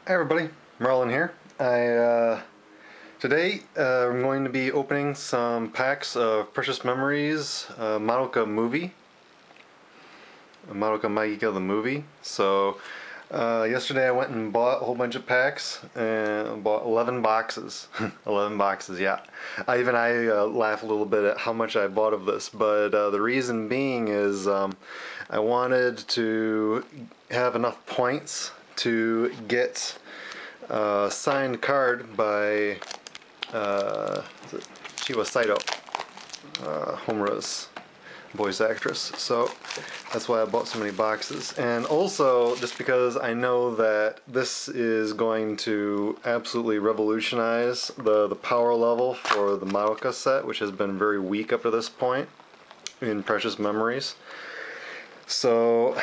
Hi everybody, Marlon here. Today I'm going to be opening some packs of Precious Memories Madoka Magica the movie. Yesterday I went and bought a whole bunch of packs and bought 11 boxes. 11 boxes, yeah. I laugh a little bit at how much I bought of this, but the reason being is I wanted to have enough points to get a signed card by Chiwa Saito, Homura's voice actress. So that's why I bought so many boxes. And also, just because I know that this is going to absolutely revolutionize the power level for the Madoka set, which has been very weak up to this point in Precious Memories. So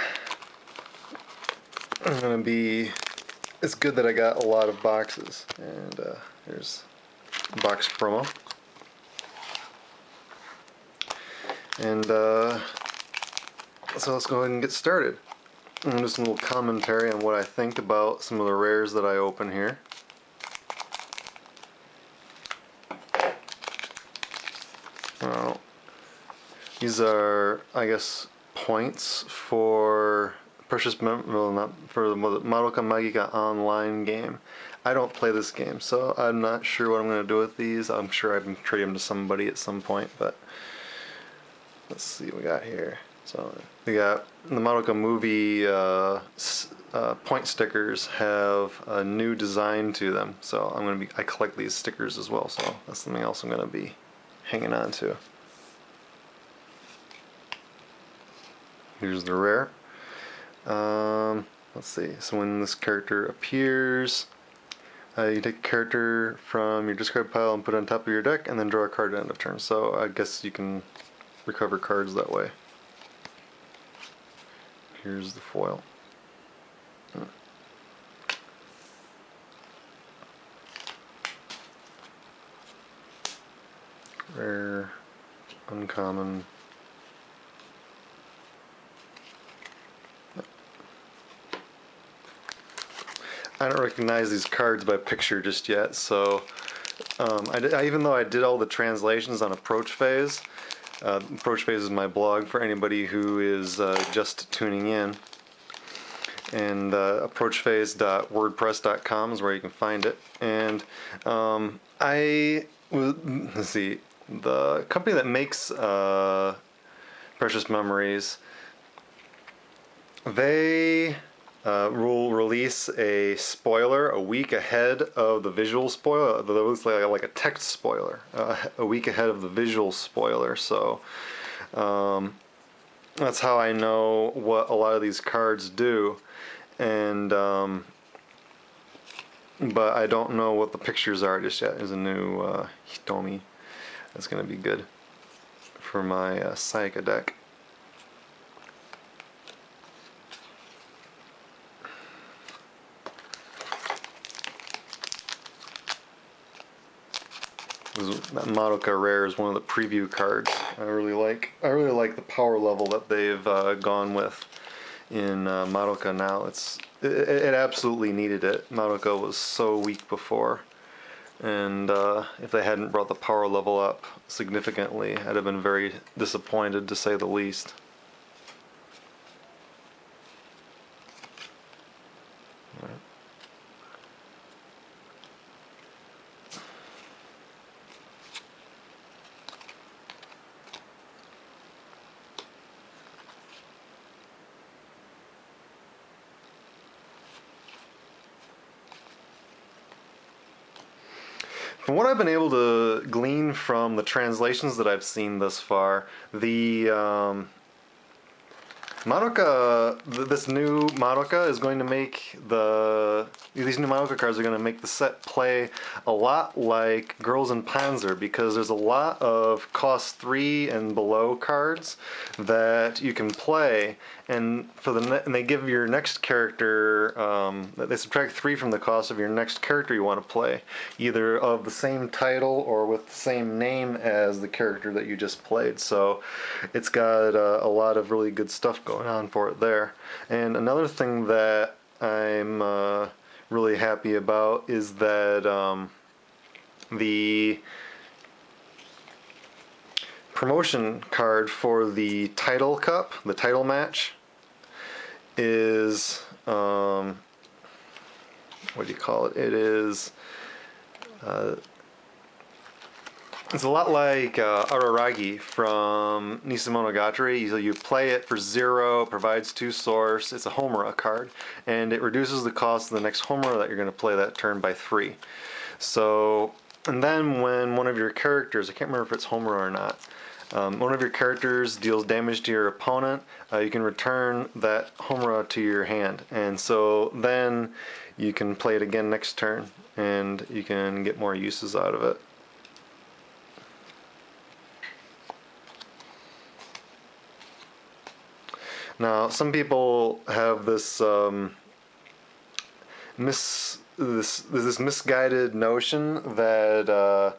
I'm going to be... It's good that I got a lot of boxes. And here's box promo. And so let's go ahead and get started. And just a little commentary on what I think about some of the rares that I open here. Well, these are, I guess, points for not for the Madoka Magica online game. I don't play this game, so I'm not sure what I'm going to do with these. I'm sure I can trade them to somebody at some point, but let's see what we got here. So we got the Madoka movie point stickers have a new design to them. So I collect these stickers as well. So that's something else I'm gonna be hanging on to. Here's the rare. Let's see. So when this character appears, you take a character from your discard pile and put it on top of your deck, and then draw a card at the end of turn. So I guess you can recover cards that way. Here's the foil. Rare, uncommon. I don't recognize these cards by picture just yet, so even though I did all the translations on Approach Phase. Approach Phase is my blog for anybody who is just tuning in. And approachphase.wordpress.com is where you can find it. And let's see, the company that makes Precious Memories, they will release a spoiler a week ahead of the visual spoiler. It looks like a text spoiler, a week ahead of the visual spoiler. So that's how I know what a lot of these cards do. And but I don't know what the pictures are just yet. There's a new Hitomi that's going to be good for my Sayaka deck. That Madoka Rare is one of the preview cards I really like. I really like the power level that they've gone with in Madoka now. It absolutely needed it. Madoka was so weak before, and if they hadn't brought the power level up significantly, I'd have been very disappointed, to say the least. From what I've been able to glean from the translations that I've seen thus far, the this new Madoka is going to make these new Madoka cards are going to make the set play a lot like Girls in Panzer, because there's a lot of cost 3 and below cards that you can play, and and they give your next character, they subtract 3 from the cost of your next character you want to play, either of the same title or with the same name as the character that you just played. So it's got a lot of really good stuff going on for it there. And another thing that I'm really happy about is that the promotion card for the title cup, the title match, is what do you call it? It is it's a lot like Araragi from Nisamonogatari. You play it for 0, provides 2 source. It's a Homura card, and it reduces the cost of the next Homura that you're going to play that turn by 3. So, and then when one of your characters, I can't remember if it's Homura or not, one of your characters deals damage to your opponent, you can return that Homura to your hand, and so then you can play it again next turn, and you can get more uses out of it. Now, some people have this this misguided notion that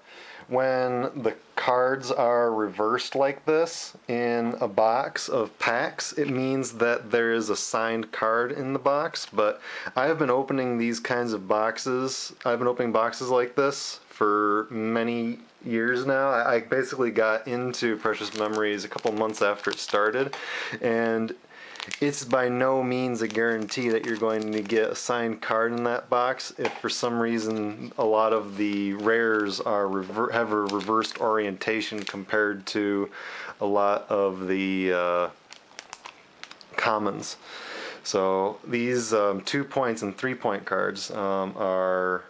when the cards are reversed like this in a box of packs, it means that there is a signed card in the box. But I have been opening these kinds of boxes. I've been opening boxes like this for many years now. I basically got into Precious Memories a couple months after it started, and it's by no means a guarantee that you're going to get a signed card in that box if for some reason a lot of the rares are have a reversed orientation compared to a lot of the commons. So these 2 points and 3 point cards are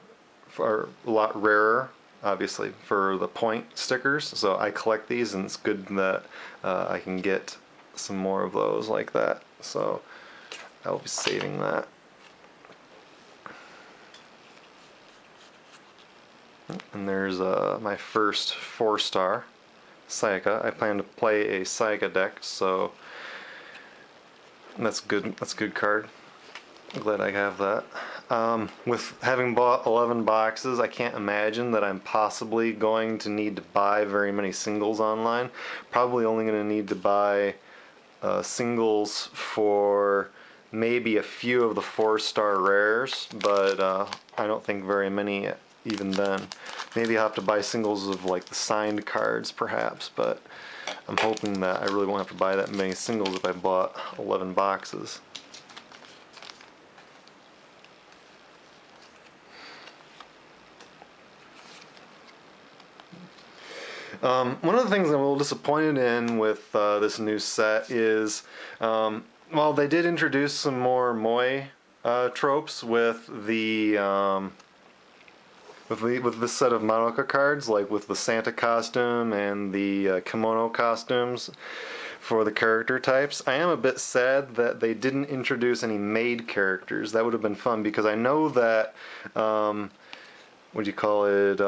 a lot rarer, obviously, for the point stickers. So I collect these, and it's good that I can get some more of those like that. So I'll be saving that. And there's my first 4-star Sayaka. I plan to play a Sayaka deck, so that's good. That's a good card. I'm glad I have that. With having bought 11 boxes, I can't imagine that I'm possibly going to need to buy very many singles online. Probably only going to need to buy singles for maybe a few of the 4-star rares, but I don't think very many even then. Maybe I'll have to buy singles of like the signed cards perhaps, but I'm hoping that I really won't have to buy that many singles if I bought 11 boxes. One of the things I'm a little disappointed in with this new set is, well, they did introduce some more moe tropes with the with this set of Madoka cards, like with the Santa costume and the kimono costumes for the character types. I am a bit sad that they didn't introduce any maid characters. That would have been fun, because I know that what do you call it?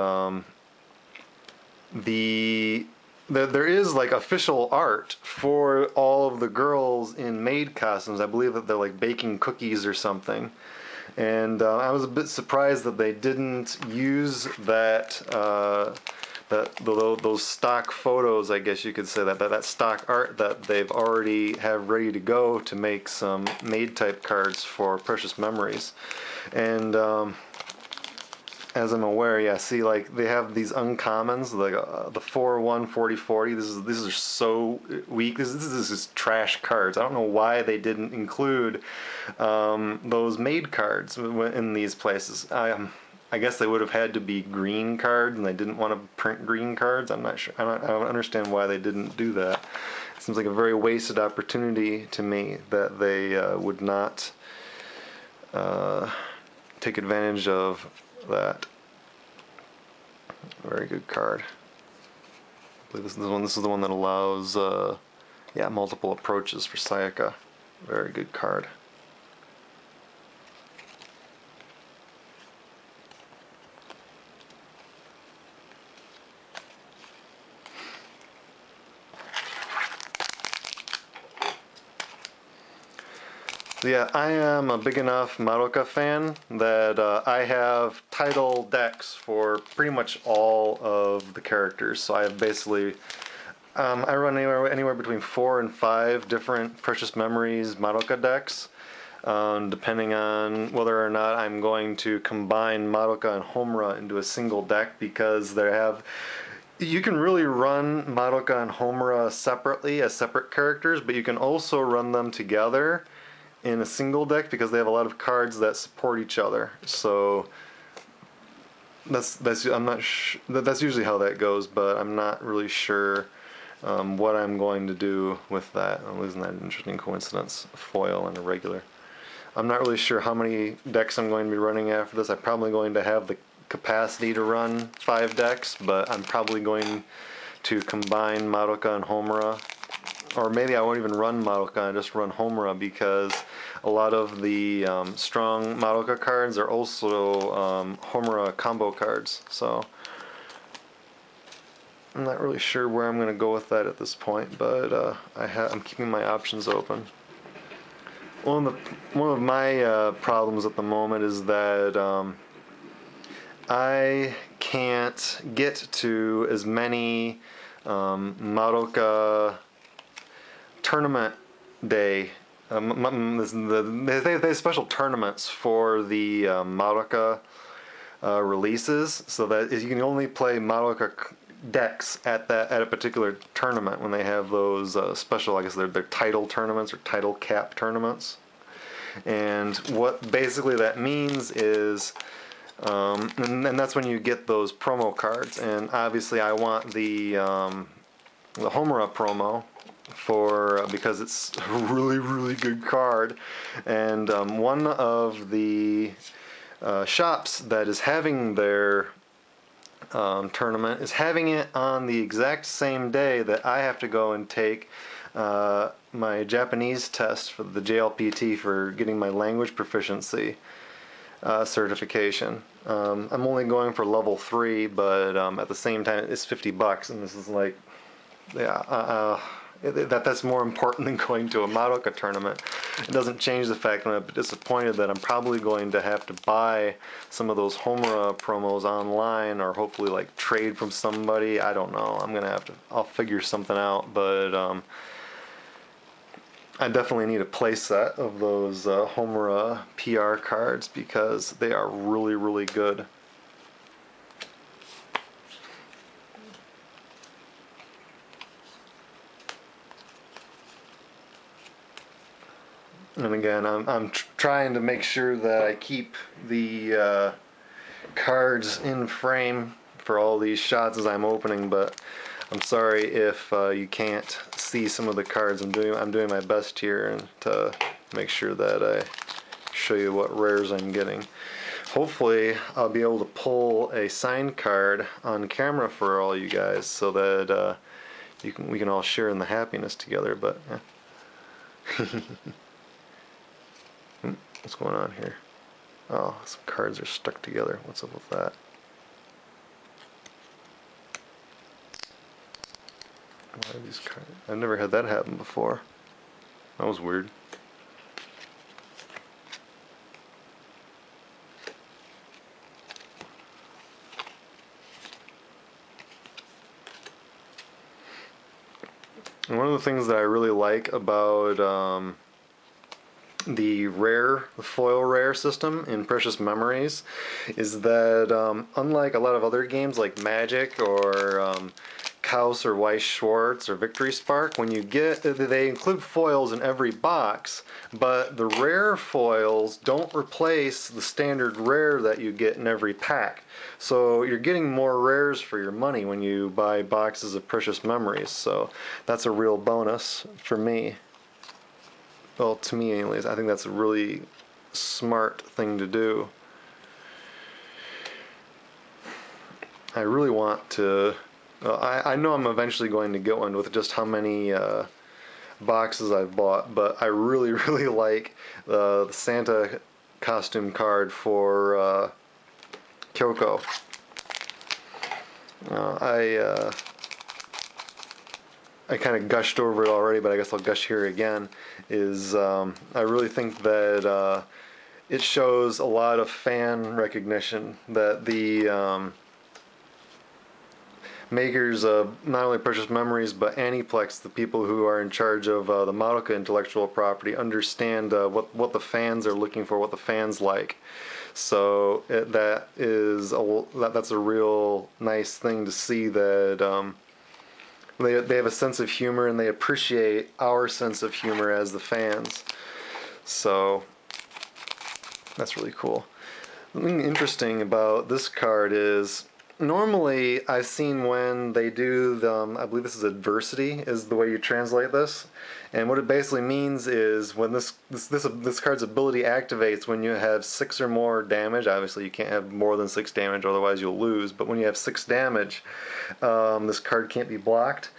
There is like official art for all of the girls in maid costumes. I believe that they're like baking cookies or something, and I was a bit surprised that they didn't use that those stock photos, I guess you could say, that stock art that they've already have ready to go to make some maid type cards for Precious Memories. And as I'm aware, yeah, see, like, they have these uncommons, like the 4/1 40/40. These are so weak. This is just trash cards. I don't know why they didn't include those maid cards in these places. I guess they would have had to be green cards, and they didn't want to print green cards. I'm not sure. I don't understand why they didn't do that. It seems like a very wasted opportunity to me that they would not take advantage of that. Very good card. I believe this is the one. This is the one that allows, yeah, multiple approaches for Sayaka. Very good card. Yeah, I am a big enough Madoka fan that I have title decks for pretty much all of the characters. So I have basically, I run anywhere between 4 and 5 different Precious Memories Madoka decks. depending on whether or not I'm going to combine Madoka and Homura into a single deck, because you can really run Madoka and Homura separately as separate characters, but you can also run them together in a single deck because they have a lot of cards that support each other. So that's usually how that goes, but I'm not really sure what I'm going to do with that. Isn't that an interesting coincidence? A foil and a regular. I'm not really sure how many decks I'm going to be running after this. I'm probably going to have the capacity to run 5 decks, but I'm probably going to combine Madoka and Homura. Or maybe I won't even run Madoka and just run Homura, because a lot of the strong Madoka cards are also Homura combo cards. So I'm not really sure where I'm going to go with that at this point, but I'm keeping my options open. One of my problems at the moment is that I can't get to as many Madoka tournament day. They have special tournaments for the Madoka releases, so that you can only play Madoka decks at a particular tournament when they have those special, I guess they're title tournaments or title cap tournaments. And what basically that means is, and that's when you get those promo cards. And obviously, I want the Homura promo because it's a really good card. And one of the shops that is having their tournament is having it on the exact same day that I have to go and take my Japanese test for the JLPT for getting my language proficiency certification. I'm only going for level 3, but at the same time it's $50, and this is like, yeah, that's more important than going to a Madoka tournament. It doesn't change the fact that I'm disappointed that I'm probably going to have to buy some of those Homura promos online, or hopefully like trade from somebody. I don't know. I'll figure something out, but I definitely need a playset of those Homura PR cards because they are really good. And again, I'm trying to make sure that I keep the cards in frame for all these shots as I'm opening, but I'm sorry if you can't see some of the cards. I'm doing my best here and to make sure that I show you what rares I'm getting. Hopefully I'll be able to pull a signed card on camera for all you guys, so that we can all share in the happiness together. But what's going on here? Oh, some cards are stuck together. What's up with that? Why are these cards? I've never had that happen before. That was weird. And one of the things that I really like about the foil rare system in Precious Memories is that unlike a lot of other games like Magic or Kaus or Weiss Schwarz or Victory Spark, when you they include foils in every box, but the rare foils don't replace the standard rare that you get in every pack. So you're getting more rares for your money when you buy boxes of Precious Memories, so that's a real bonus for me. Well, to me anyways, I think that's a really smart thing to do. I really want to... I know I'm eventually going to get one with just how many boxes I've bought, but I really like the Santa costume card for Kyoko. I kind of gushed over it already, but I guess I'll gush here again. I really think that it shows a lot of fan recognition that makers of not only Precious Memories but Aniplex, the people who are in charge of the Madoka intellectual property, understand what the fans are looking for, what the fans like. So that's a real nice thing to see that they have a sense of humor and they appreciate our sense of humor as the fans. So that's really cool. Something interesting about this card is normally I've seen when they do I believe this is adversity is the way you translate this, and what it basically means is when this card's ability activates when you have 6 or more damage. Obviously you can't have more than 6 damage, otherwise you'll lose, but when you have 6 damage, this card can't be blocked.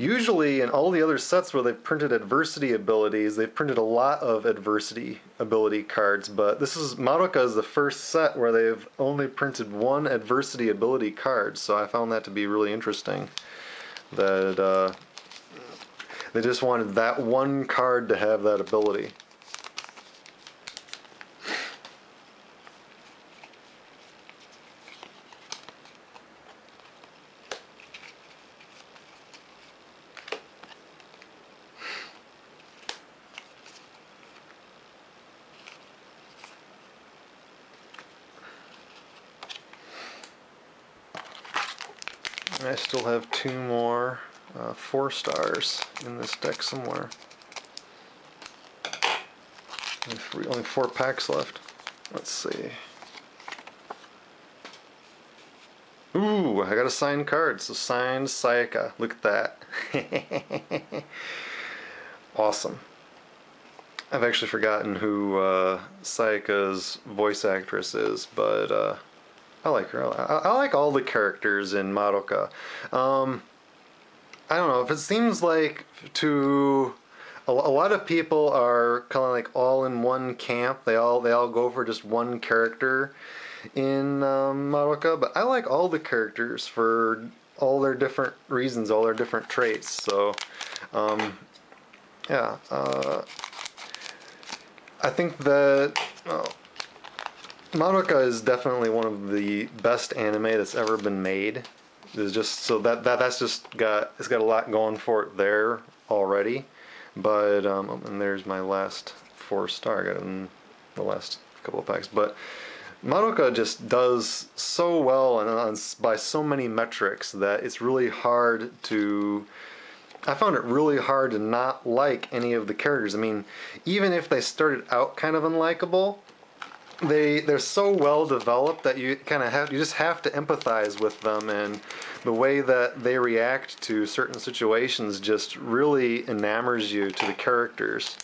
Usually in all the other sets where they've printed adversity abilities, they've printed a lot of adversity ability cards, but Madoka is the first set where they've only printed 1 adversity ability card, so I found that to be really interesting. That they just wanted that 1 card to have that ability. I still have 2 more 4 stars in this deck somewhere. Only 4 packs left. Let's see. Ooh, I got a signed card. So signed Sayaka. Look at that. Awesome. I've actually forgotten who Sayaka's voice actress is, but I like her. I like all the characters in Madoka. I don't know if it seems like to a lot of people are kind of like all in one camp. They all go for just one character in Madoka, but I like all the characters for all their different reasons, all their different traits. So yeah, I think that. Madoka is definitely one of the best anime that's ever been made. It's just so that's just it's got a lot going for it there already. But and there's my last 4 star. I got it in the last couple of packs. But Madoka just does so well and by so many metrics that it's really hard to. I found it really hard to not like any of the characters. I mean, even if they started out kind of unlikable, they're so well developed that you just have to empathize with them, and the way that they react to certain situations just really enamors you to the characters.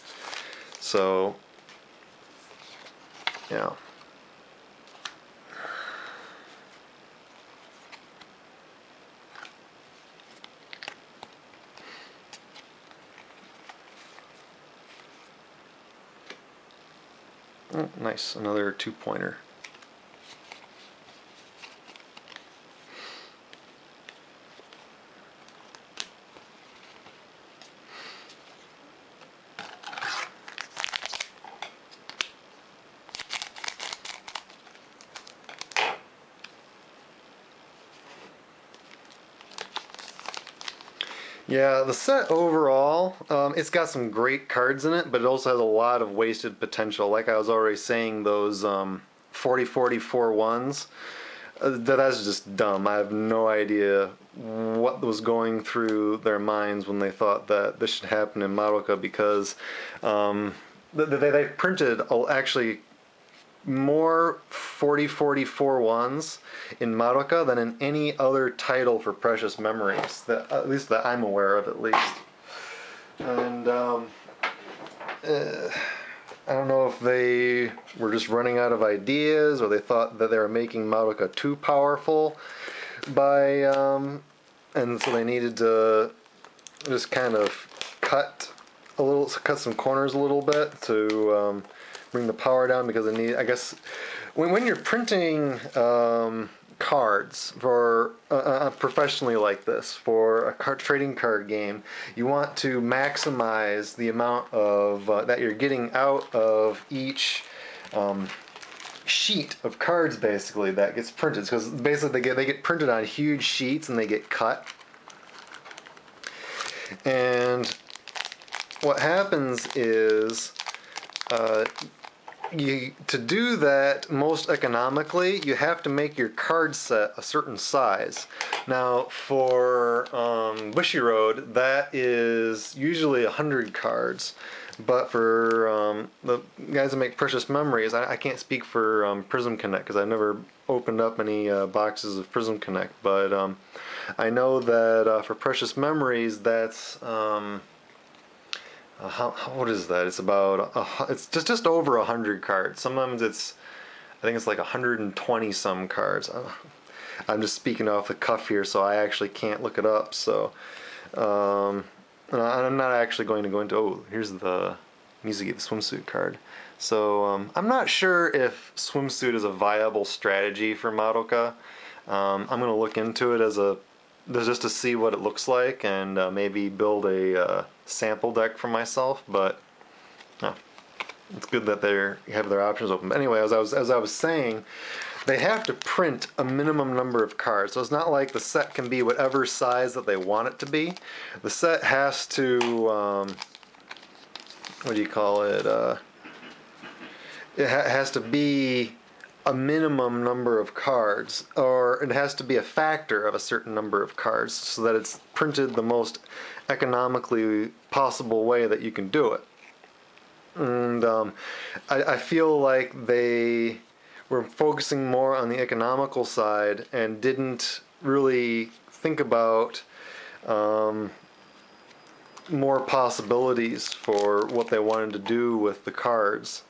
So yeah. Oh, nice, another 2-pointer. Yeah, the set overall, it's got some great cards in it, but it also has a lot of wasted potential. Like I was already saying, those 40-44 ones, that's just dumb. I have no idea what was going through their minds when they thought that this should happen in Madoka, because they printed actually more 40-44 ones in Madoka than in any other title for Precious Memories, that at least that I'm aware of, at least. And I don't know if they were just running out of ideas, or they thought that they were making Madoka too powerful and so they needed to just kind of cut some corners a little bit to bring the power down, because I guess when you're printing cards for professionally like this for a trading card game, you want to maximize the amount of that you're getting out of each sheet of cards basically that gets printed, because basically they get printed on huge sheets and they get cut. And what happens is, to do that most economically, you have to make your card set a certain size. Now, for Bushiroad, that is usually 100 cards. But for the guys that make Precious Memories, I can't speak for Prism Connect because I've never opened up any boxes of Prism Connect. But I know that for Precious Memories, that's what is that? It's about it's just over 100 cards. Sometimes I think it's like 120 some cards. I'm just speaking off the cuff here, so I actually can't look it up. So I'm not actually going to go into. Oh, here's the Music of the Swimsuit card. So I'm not sure if Swimsuit is a viable strategy for Madoka. I'm going to look into it as just to see what it looks like and maybe build a sample deck for myself. But it's good that they have their options open. But anyway, as I was saying, they have to print a minimum number of cards. So it's not like the set can be whatever size that they want it to be. The set has to, what do you call it? It has to be a minimum number of cards, or it has to be a factor of a certain number of cards, so that it's printed the most economically possible way that you can do it. And I feel like they were focusing more on the economical side and didn't really think about more possibilities for what they wanted to do with the cards,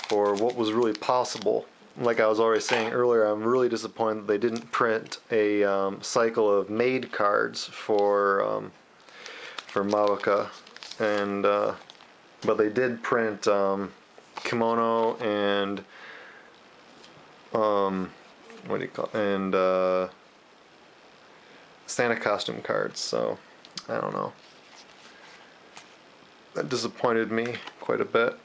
for what was really possible. Like I was already saying earlier, I'm really disappointed that they didn't print a cycle of made cards for Madoka, and but they did print kimono and what do you call it? And Santa costume cards. So I don't know. That disappointed me quite a bit.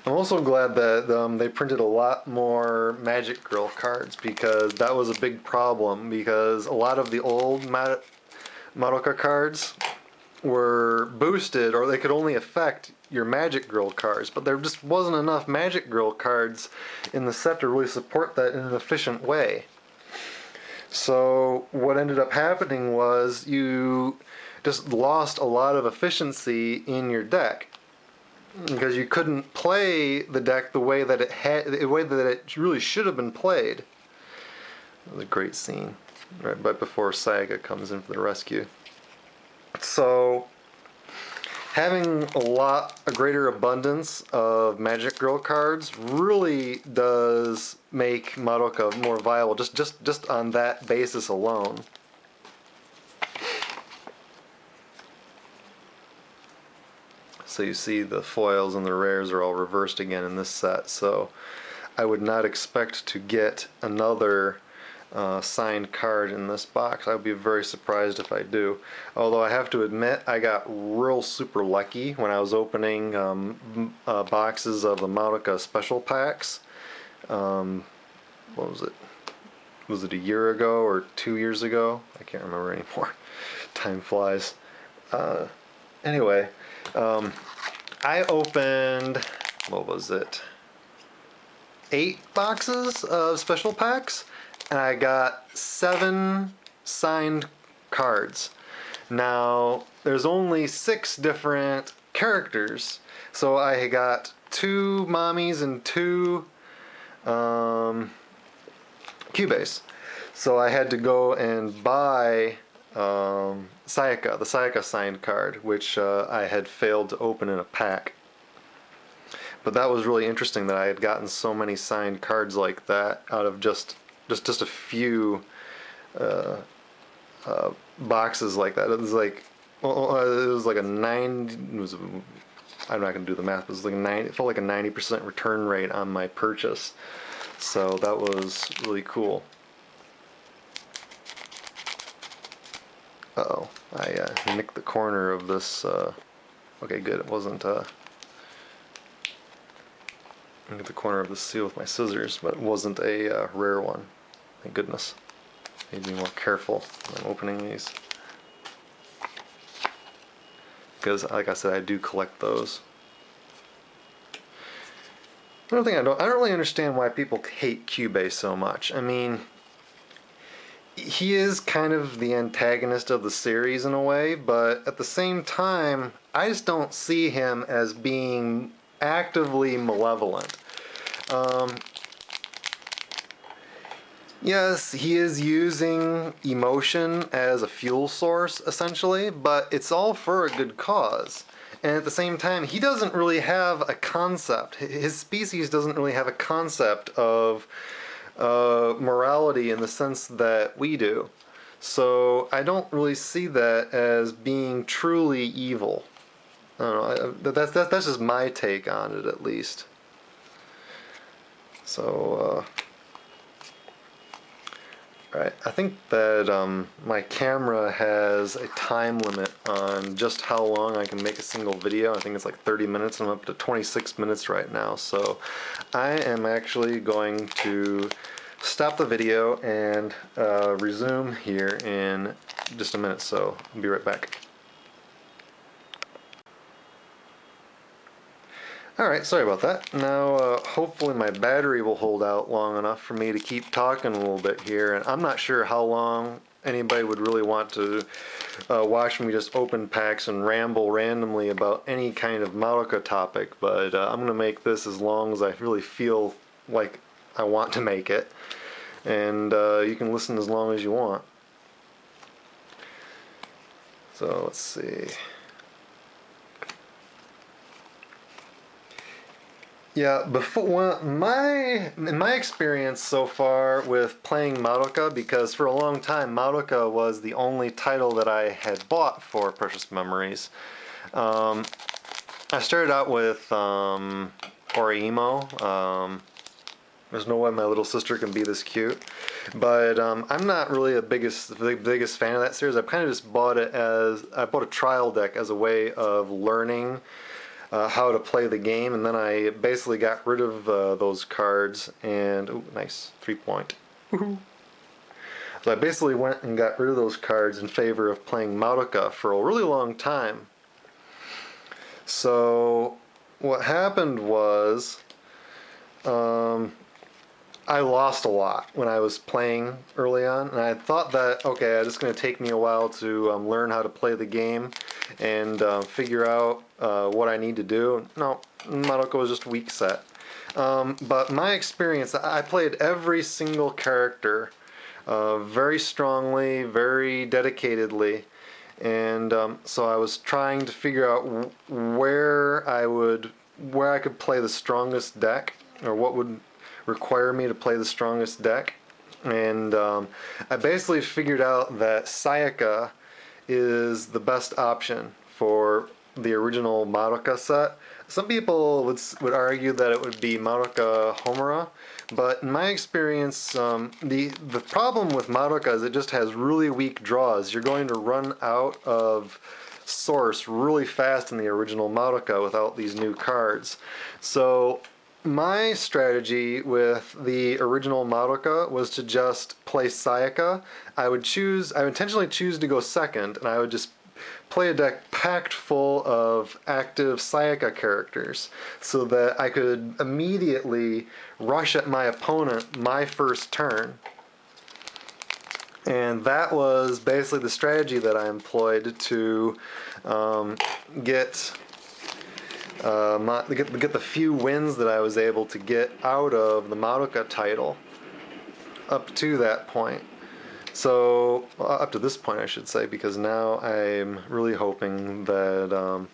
I'm also glad that they printed a lot more Magic Girl cards, because that was a big problem, because a lot of the old Madoka cards were boosted, or they could only affect your Magic Girl cards, but there just wasn't enough Magic Girl cards in the set to really support that in an efficient way. So what ended up happening was you just lost a lot of efficiency in your deck, because you couldn't play the deck the way that it really should have been played. That was a great scene, right before Saga comes in for the rescue. So having a greater abundance of Magic Girl cards really does make Madoka more viable, just on that basis alone. So you see the foils and the rares are all reversed again in this set, so I would not expect to get another signed card in this box. I would be very surprised if I do. Although I have to admit, I got real super lucky when I was opening boxes of the Madoka special packs. What was it? Was it a year ago or 2 years ago? I can't remember anymore. Time flies. Anyway, I opened, what was it? 8 boxes of special packs, and I got 7 signed cards. Now, there's only 6 different characters, so I got 2 mommies and 2 Cubase. So I had to go and buy the Sayaka signed card, which I had failed to open in a pack. But that was really interesting that I had gotten so many signed cards like that out of just a few boxes like that. It was like a 9. I'm not going to do the math, but it was like it felt like a 90% return rate on my purchase. So that was really cool. Uh-oh. I nicked the corner of this. Okay, good. It wasn't. I nicked the corner of the seal with my scissors, but it wasn't a rare one. Thank goodness. Need to be more careful when I'm opening these, because, like I said, I do collect those. Another thing I don't really understand why people hate Cubase so much. I mean, he is kind of the antagonist of the series in a way, but at the same time, I just don't see him as being actively malevolent. Yes, he is using emotion as a fuel source, essentially, but it's all for a good cause. And at the same time, he doesn't really have a concept. His species doesn't really have a concept of morality in the sense that we do. So I don't really see that as being truly evil. I don't know. That's just my take on it, at least. So, right. I think that my camera has a time limit on just how long I can make a single video. I think it's like 30 minutes, and I'm up to 26 minutes right now. So I am actually going to stop the video and resume here in just a minute. So I'll be right back. Alright, sorry about that. Now, hopefully my battery will hold out long enough for me to keep talking a little bit here. And I'm not sure how long anybody would really want to watch me just open packs and ramble randomly about any kind of Madoka topic, but I'm going to make this as long as I really feel like I want to make it. And you can listen as long as you want. So, let's see. Yeah, in my experience so far with playing Madoka, because for a long time Madoka was the only title that I had bought for Precious Memories. I started out with Oreimo. There's no way my little sister can be this cute, but I'm not really the biggest fan of that series. I've kind of just bought it as I bought a trial deck as a way of learning how to play the game, and then I basically got rid of those cards, and ooh, nice 3-point. Woohoo! So I basically went and got rid of those cards in favor of playing Madoka for a really long time. So what happened was I lost a lot when I was playing early on, and I thought that, okay, it's going to take me a while to learn how to play the game and figure out what I need to do. No, Madoka was just weak set. But my experience, I played every single character very strongly, very dedicatedly, and so I was trying to figure out where I could play the strongest deck, or what would require me to play the strongest deck. And I basically figured out that Sayaka is the best option for the original Madoka set. Some people would argue that it would be Madoka Homura, but in my experience, the problem with Madoka is it just has really weak draws. You're going to run out of source really fast in the original Madoka without these new cards. So my strategy with the original Madoka was to just play Sayaka. I would intentionally choose to go second, and I would just play a deck packed full of active Sayaka characters so that I could immediately rush at my opponent my first turn. And that was basically the strategy that I employed to get the few wins that I was able to get out of the Madoka title up to that point. So, up to this point I should say, because now I'm really hoping that I'm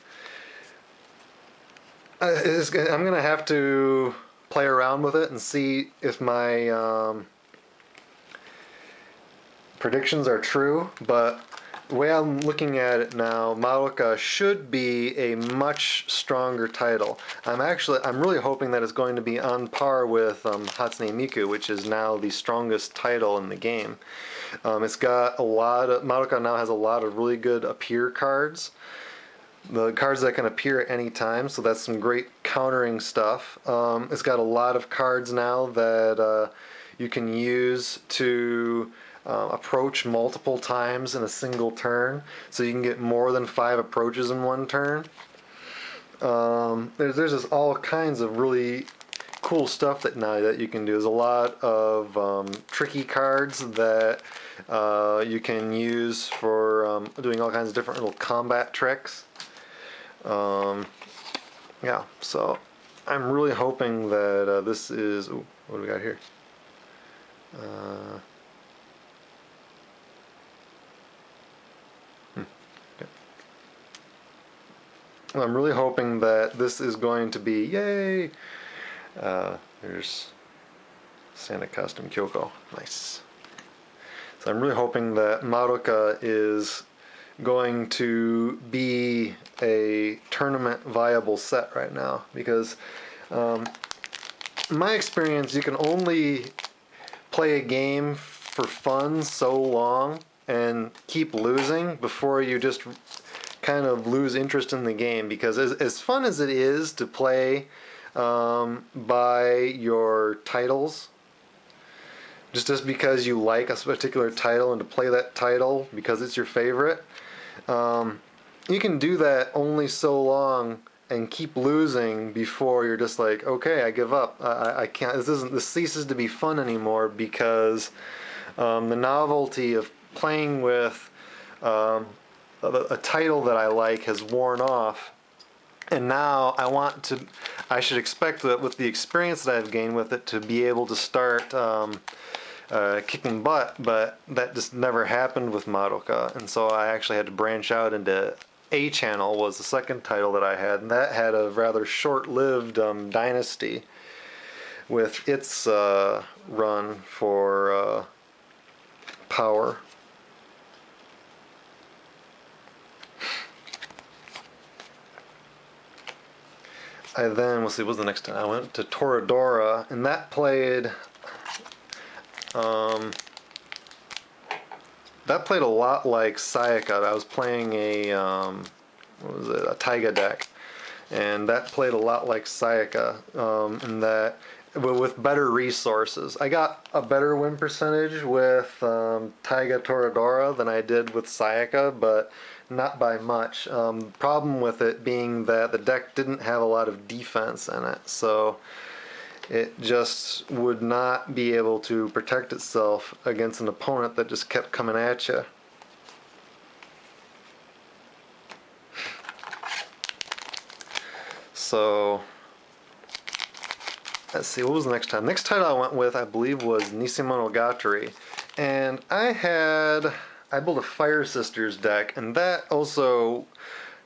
going to have to play around with it and see if my predictions are true, but the way I'm looking at it now, Madoka should be a much stronger title. I'm really hoping that it's going to be on par with Hatsune Miku, which is now the strongest title in the game. It's got a lot of, Madoka now has a lot of really good appear cards. The cards that can appear at any time, so that's some great countering stuff. It's got a lot of cards now that you can use to approach multiple times in a single turn, so you can get more than 5 approaches in one turn. There's just all kinds of really cool stuff that you can do. There's a lot of tricky cards that you can use for doing all kinds of different little combat tricks. Yeah, so I'm really hoping that this is. Ooh, what do we got here? Okay. Well, I'm really hoping that this is going to be yay. There's Santa Costume Kyoko. Nice. So I'm really hoping that Madoka is going to be a tournament viable set right now, because in my experience, you can only play a game for fun so long and keep losing before you just kind of lose interest in the game, because as fun as it is to play by your titles, just because you like a particular title and to play that title because it's your favorite, you can do that only so long and keep losing before you're just like, okay, I give up. I can't. This ceases to be fun anymore, because the novelty of playing with a title that I like has worn off, and now I should expect that with the experience that I've gained with it to be able to start kicking butt, but that just never happened with Madoka, and so I actually had to branch out into A Channel, was the second title that I had, and that had a rather short-lived dynasty with its run for power. I then, let's see, what was the next time? I went to Toradora, and that played a lot like Sayaka. I was playing a what was it? A Taiga deck, and that played a lot like Sayaka, in that, but with better resources. I got a better win percentage with Taiga Toradora than I did with Sayaka, but not by much. Problem with it being that the deck didn't have a lot of defense in it, so it just would not be able to protect itself against an opponent that just kept coming at you. So, let's see, what was the next time? Next title I went with, I believe, was Nisimonogatari. And I built a Fire Sisters deck, and that also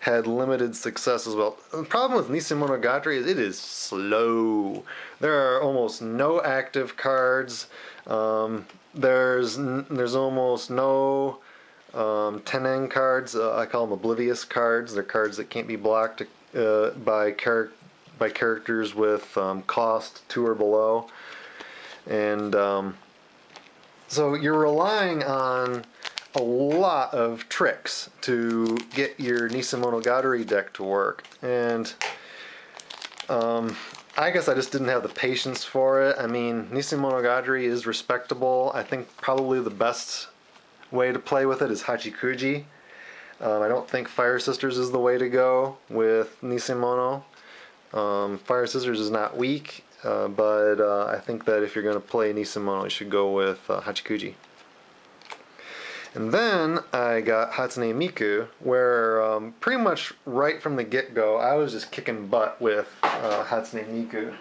had limited success as well. The problem with Nisimonogatari is it is slow. There are almost no active cards. There's almost no Tenen cards. I call them oblivious cards. They're cards that can't be blocked by characters with cost 2 or below. And so you're relying on a lot of tricks to get your Nisimonogatari deck to work, and I guess I just didn't have the patience for it. I mean, Nisimonogatari is respectable. I think probably the best way to play with it is Hachikuji. I don't think Fire Sisters is the way to go with Nisimono. Fire Sisters is not weak, but I think that if you're going to play Nisimono, you should go with Hachikuji. And then I got Hatsune Miku, where pretty much right from the get-go, I was just kicking butt with Hatsune Miku.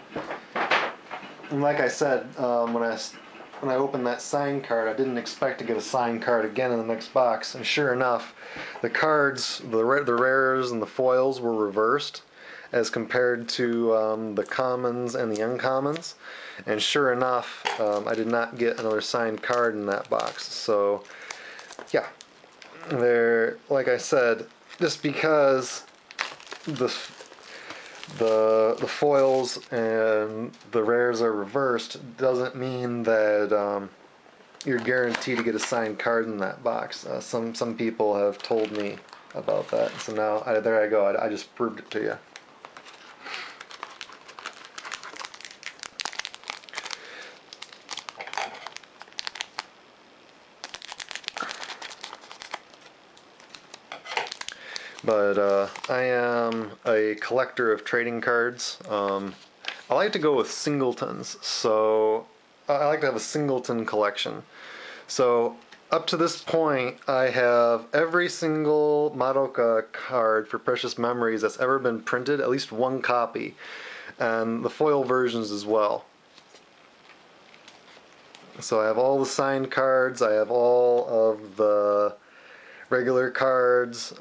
And like I said, when I opened that sign card, I didn't expect to get a sign card again in the next box. And sure enough, the cards, the rares and the foils were reversed as compared to the commons and the uncommons. And sure enough, I did not get another signed card in that box. So yeah, like I said, just because the foils and the rares are reversed doesn't mean that you're guaranteed to get a signed card in that box. Some people have told me about that, so now there I go. I just proved it to you. But I am a collector of trading cards. I like to go with singletons, so I like to have a singleton collection. So up to this point, I have every single Madoka card for Precious Memories that's ever been printed, at least one copy, and the foil versions as well. So I have all the signed cards, I have all of the regular cards.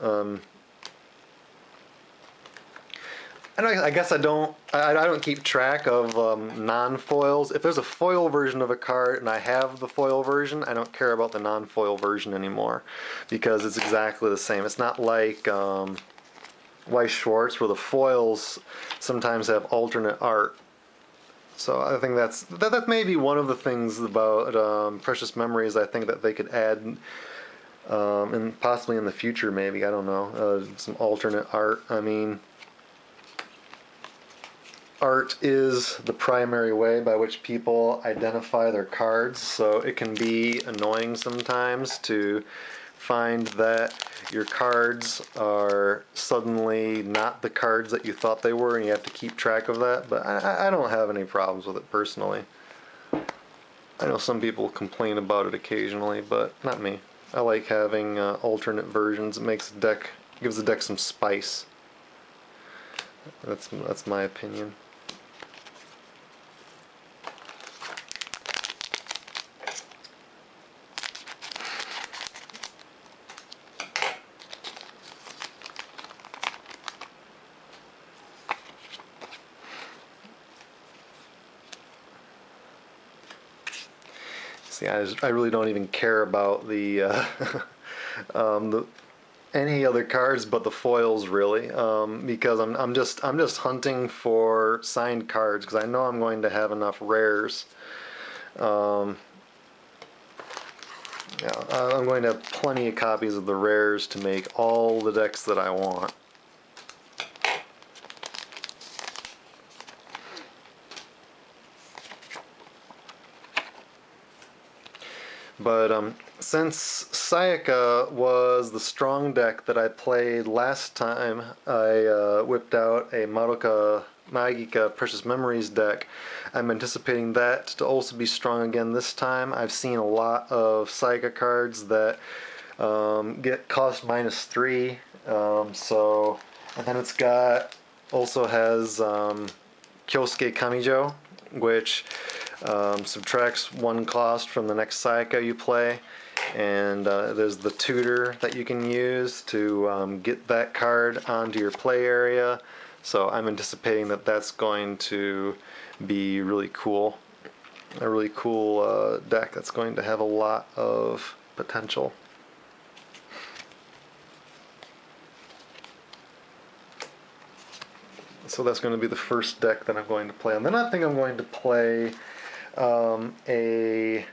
And I guess I don't keep track of non-foils. If there's a foil version of a card and I have the foil version, I don't care about the non-foil version anymore because it's exactly the same. It's not like Weiss Schwarz where the foils sometimes have alternate art. So I think that may be one of the things about Precious Memories I think that they could add and possibly in the future maybe, I don't know, some alternate art. I mean, art is the primary way by which people identify their cards, so it can be annoying sometimes to find that your cards are suddenly not the cards that you thought they were and you have to keep track of that, but I don't have any problems with it personally. I know some people complain about it occasionally, but not me. I like having alternate versions. It makes the deck, gives the deck some spice. That's my opinion. See, I really don't even care about the any other cards but the foils really, because I'm just hunting for signed cards because I know I'm going to have enough rares. Yeah, I'm going to have plenty of copies of the rares to make all the decks that I want. But since Sayaka was the strong deck that I played last time, I whipped out a Madoka Magica Precious Memories deck. I'm anticipating that to also be strong again this time. I've seen a lot of Sayaka cards that get cost -3. And then it's got, also has Kyosuke Kamijo, which subtracts 1 cost from the next Sayaka you play, and there's the tutor that you can use to get that card onto your play area. So I'm anticipating that that's going to be really cool. A really cool deck that's going to have a lot of potential. So that's going to be the first deck that I'm going to play. And then I think I'm going to play a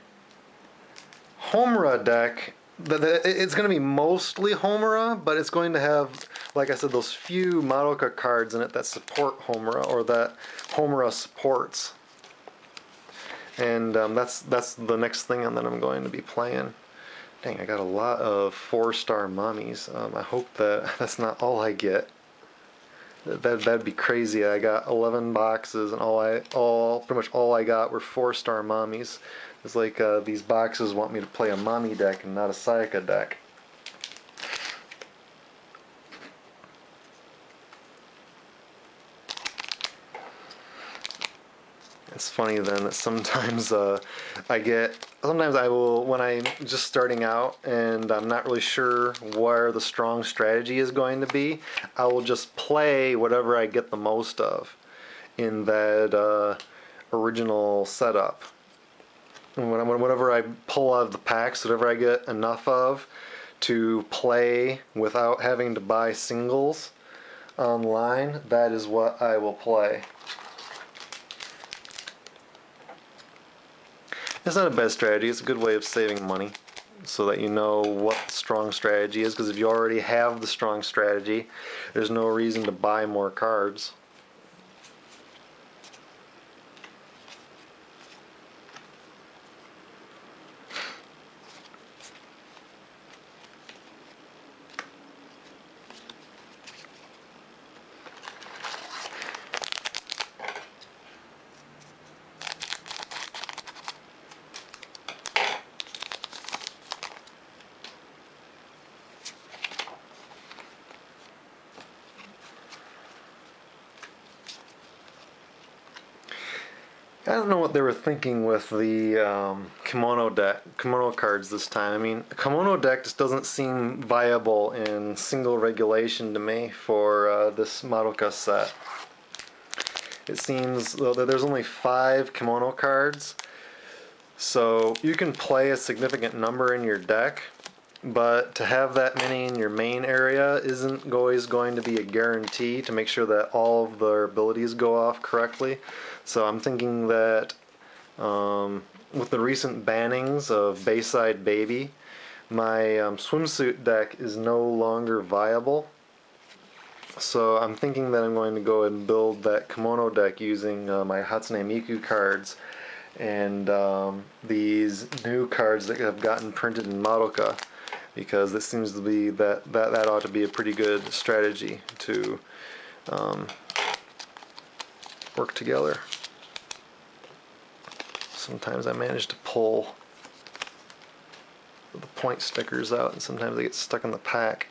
Homura deck. It's going to be mostly Homura, but it's going to have, like I said, those few Madoka cards in it that support Homura, or that Homura supports. And that's the next thing that I'm going to be playing. Dang, I got a lot of 4-star mummies. I hope that that's not all I get. That'd be crazy. I got 11 boxes, and pretty much all I got were 4-star mommies. It's like these boxes want me to play a mommy deck and not a Sayaka deck. It's funny then that sometimes sometimes I will, when I'm just starting out and I'm not really sure where the strong strategy is going to be, I will just play whatever I get the most of in that original setup. And whenever I pull out of the packs, whatever I get enough of to play without having to buy singles online, that is what I will play. It's not a bad strategy. It's a good way of saving money so that you know what the strong strategy is, because if you already have the strong strategy, there's no reason to buy more cards. I don't know what they were thinking with the kimono cards this time. I mean, a kimono deck just doesn't seem viable in single regulation to me for this Madoka set. It seems though that there's only 5 kimono cards, so you can play a significant number in your deck, but to have that many in your main area isn't always going to be a guarantee to make sure that all of their abilities go off correctly. So I'm thinking that with the recent bannings of Bayside Baby, my swimsuit deck is no longer viable. So I'm thinking that I'm going to go and build that kimono deck using my Hatsune Miku cards and these new cards that have gotten printed in Madoka, because it seems to be that ought to be a pretty good strategy to work together. Sometimes I manage to pull the point stickers out, and sometimes they get stuck in the pack.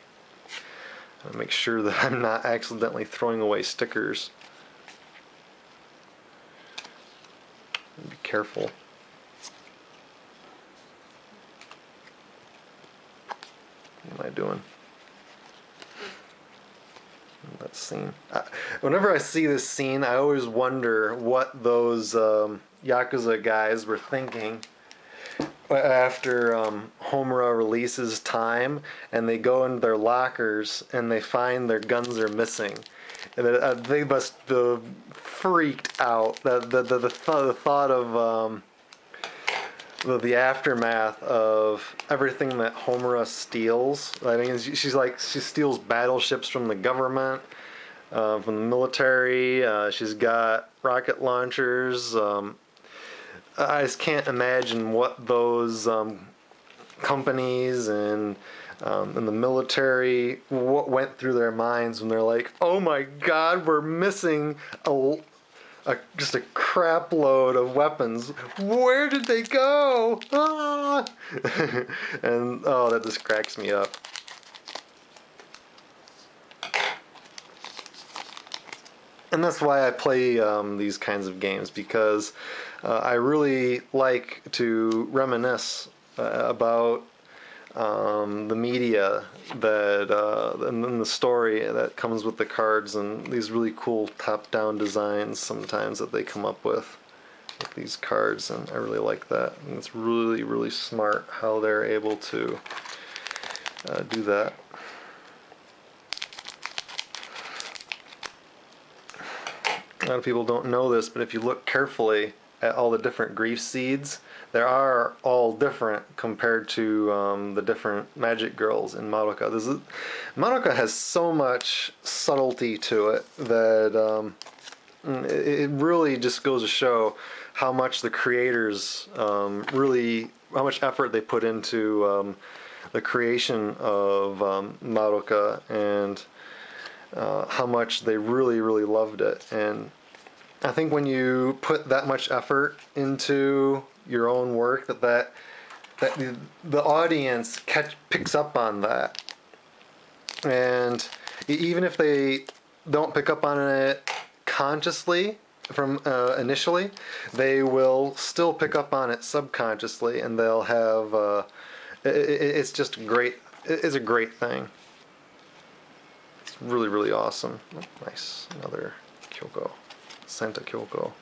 I make sure that I'm not accidentally throwing away stickers. Be careful. What am I doing? That scene. Whenever I see this scene, I always wonder what those Yakuza guys were thinking after Homura releases Time, and they go into their lockers and they find their guns are missing. And they must have freaked out. The thought of the aftermath of everything that Homura steals. I mean, she steals battleships from the government, from the military. She's got rocket launchers. I just can't imagine what those companies and the military, what went through their minds when they're like, "Oh my God, we're missing just a crap load of weapons. Where did they go? Ah!" And oh, that just cracks me up. And that's why I play these kinds of games, because I really like to reminisce about the media that and then the story that comes with the cards, and these really cool top-down designs sometimes that they come up with these cards, and I really like that. And it's really, really smart how they're able to do that. A lot of people don't know this, but if you look carefully at all the different grief seeds, they are all different compared to the different magic girls in Madoka. Madoka has so much subtlety to it that it really just goes to show how much the creators how much effort they put into the creation of Madoka, and how much they really, really loved it. And I think when you put that much effort into your own work, that the audience picks up on that. And even if they don't pick up on it consciously from initially, they will still pick up on it subconsciously, and they'll have it's just great. It's a great thing. It's really, really awesome. Oh, nice, another Kyoko, Santa Kyoko.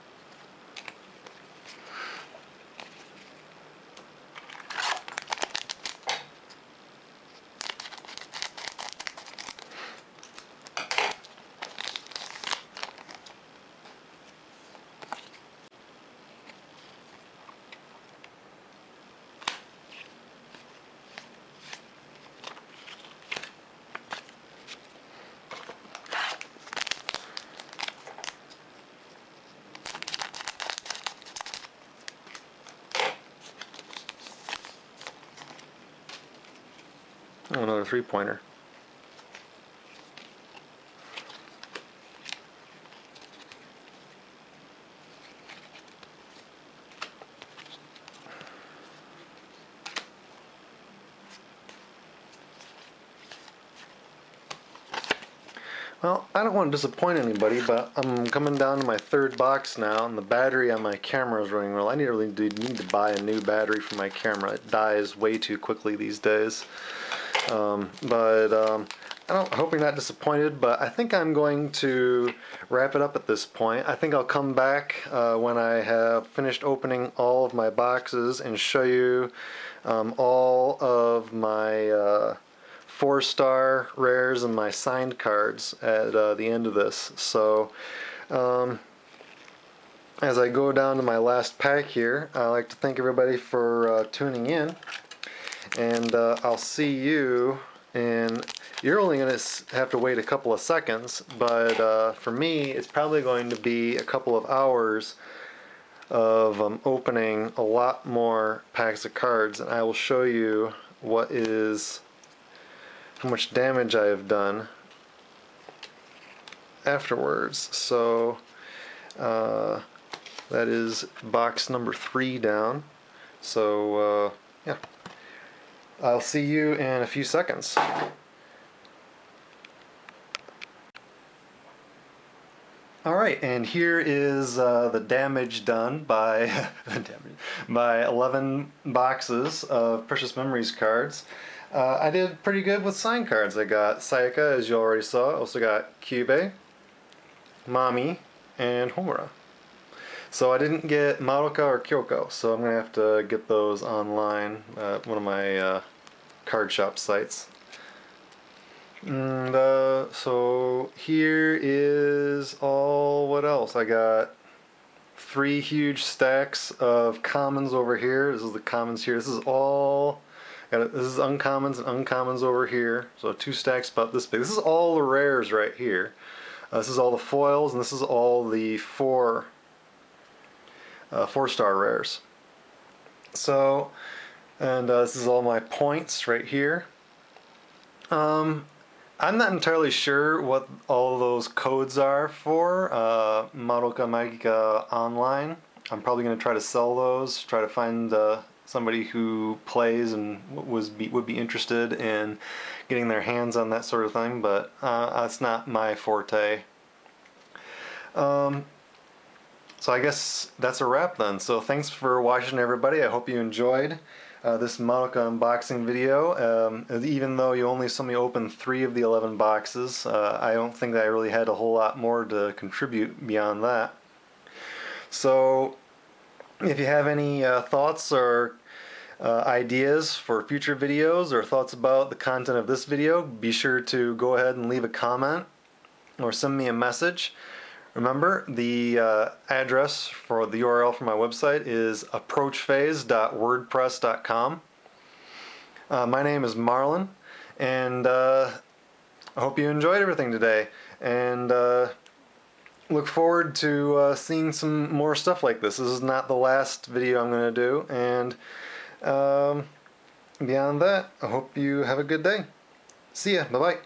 another 3-pointer. Well, I don't want to disappoint anybody, but I'm coming down to my 3rd box now, and the battery on my camera is running low. I really do need to buy a new battery for my camera. It dies way too quickly these days. I'm hoping not disappointed, but I think I'm going to wrap it up at this point. I think I'll come back when I have finished opening all of my boxes and show you all of my 4-star rares and my signed cards at the end of this. So as I go down to my last pack here, I'd like to thank everybody for tuning in, and I'll see you in. You're only going to have to wait a couple of seconds, but for me it's probably going to be a couple of hours of opening a lot more packs of cards, and I will show you how much damage I have done afterwards. So that is box number 3 down. So yeah, I'll see you in a few seconds. Alright, and here is the damage done by by 11 boxes of Precious Memories cards. I did pretty good with signed cards. I got Sayaka, as you already saw. I also got Kyubey, Mami, and Homura. So I didn't get Madoka or Kyoko, so I'm going to have to get those online at one of my card shop sites. And so here is all. What else? I got 3 huge stacks of commons over here. This is the commons here. This is all. This is uncommons and uncommons over here. So 2 stacks about this big. This is all the rares right here. This is all the foils, and this is all the 4-star rares. So, and this is all my points right here. I'm not entirely sure what all those codes are for Madoka Magica Online. I'm probably going to try to sell those, try to find somebody who plays and would be interested in getting their hands on that sort of thing, but that's not my forte. So I guess that's a wrap then. So thanks for watching, everybody. I hope you enjoyed this Madoka unboxing video. Even though you only saw me open 3 of the 11 boxes, I don't think that I really had a whole lot more to contribute beyond that. So if you have any thoughts or ideas for future videos, or thoughts about the content of this video, be sure to go ahead and leave a comment or send me a message. Remember, the address for the URL for my website is approachphase.wordpress.com. My name is Marlon, and I hope you enjoyed everything today, and look forward to seeing some more stuff like this. This is not the last video I'm going to do, and beyond that, I hope you have a good day. See ya. Bye-bye.